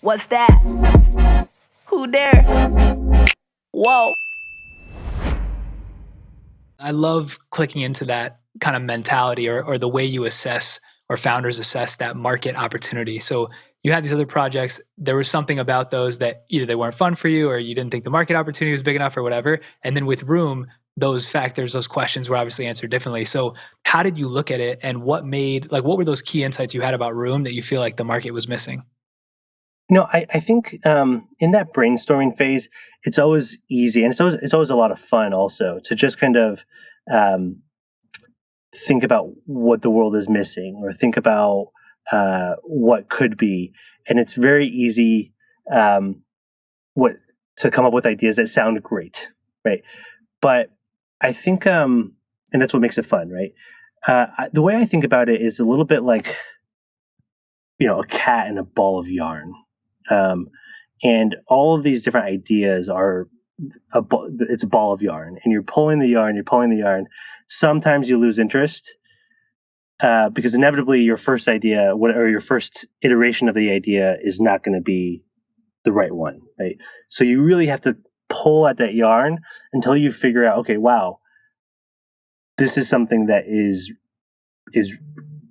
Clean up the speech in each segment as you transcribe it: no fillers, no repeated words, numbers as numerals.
What's that? Who there? Whoa. I love clicking into that kind of mentality or the way you assess or founders assess that market opportunity. So you had these other projects. There was something about those that either they weren't fun for you or you didn't think the market opportunity was big enough or whatever. And then with Room, those factors, those questions were obviously answered differently. So how did you look at it and what were those key insights you had about Room that you feel like the market was missing? I think in that brainstorming phase, it's always easy and it's always a lot of fun also to just kind of um, think about what the world is missing or think about what could be. And it's very easy what to come up with ideas that sound great, right? But I think, and that's what makes it fun, right? The way I think about it is a little bit like, a cat and a ball of yarn. And all of these different ideas are it's a ball of yarn, and you're pulling the yarn. Sometimes you lose interest because inevitably your first idea or your first iteration of the idea is not going to be the right one, right? So you really have to pull at that yarn until you figure out, okay, wow, this is something that is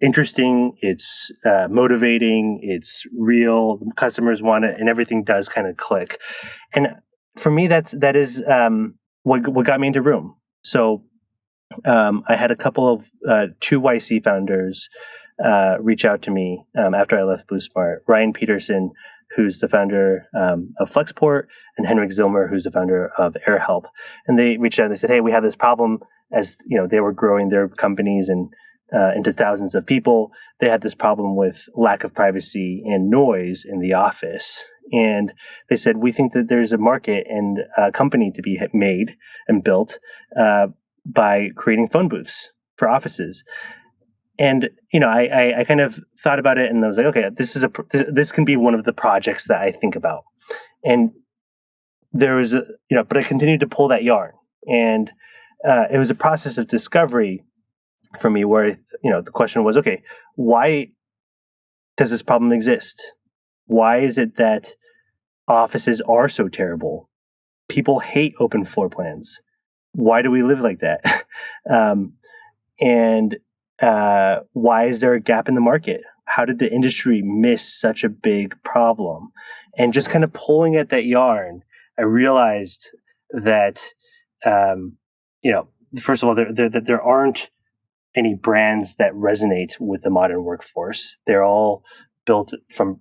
interesting, it's motivating, it's real, the customers want it, and everything does kind of click. And for me, that is what got me into Room. So I had a couple of two YC founders reach out to me after I left BlueSmart. Ryan Peterson, who's the founder of Flexport, and Henrik Zilmer, who's the founder of AirHelp. And they reached out and they said, hey, we have this problem. As they were growing their companies and into thousands of people, they had this problem with lack of privacy and noise in the office. And they said, we think that there's a market and a company to be made and built by creating phone booths for offices. And I kind of thought about it, and I was like, okay, this can be one of the projects that I think about. And there was but I continued to pull that yarn, and it was a process of discovery for me where the question was, okay, why does this problem exist? Why is it that offices are so terrible? People hate open floor plans. Why do we live like that? And why is there a gap in the market? How did the industry miss such a big problem? And just kind of pulling at that yarn, I realized that, first of all, there aren't any brands that resonate with the modern workforce. They're all built from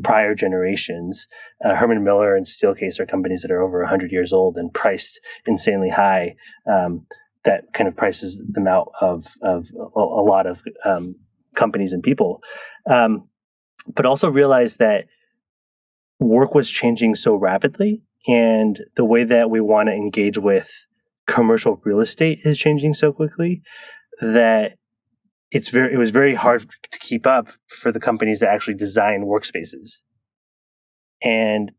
prior generations. Herman Miller and Steelcase are companies that are over 100 years old and priced insanely high. That kind of prices them out of a lot of companies and people. But also realized that work was changing so rapidly, and the way that we want to engage with commercial real estate is changing so quickly that it was very hard to keep up for the companies that actually design workspaces. And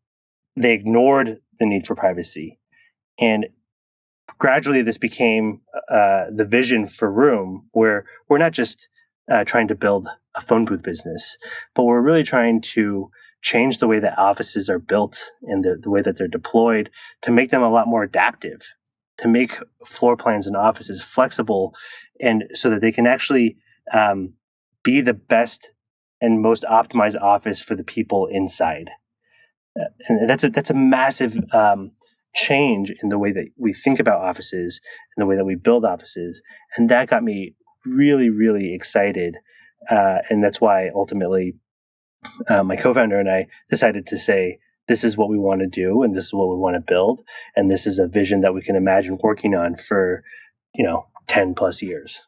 they ignored the need for privacy. And gradually this became the vision for Room, where we're not just trying to build a phone booth business, but we're really trying to change the way that offices are built and the way that they're deployed to make them a lot more adaptive, to make floor plans and offices flexible, and so that they can actually be the best and most optimized office for the people inside. And that's a massive change in the way that we think about offices and the way that we build offices. And that got me really, really excited. And that's why ultimately my co-founder and I decided to say, this is what we want to do, and this is what we want to build, and this is a vision that we can imagine working on for 10 plus years.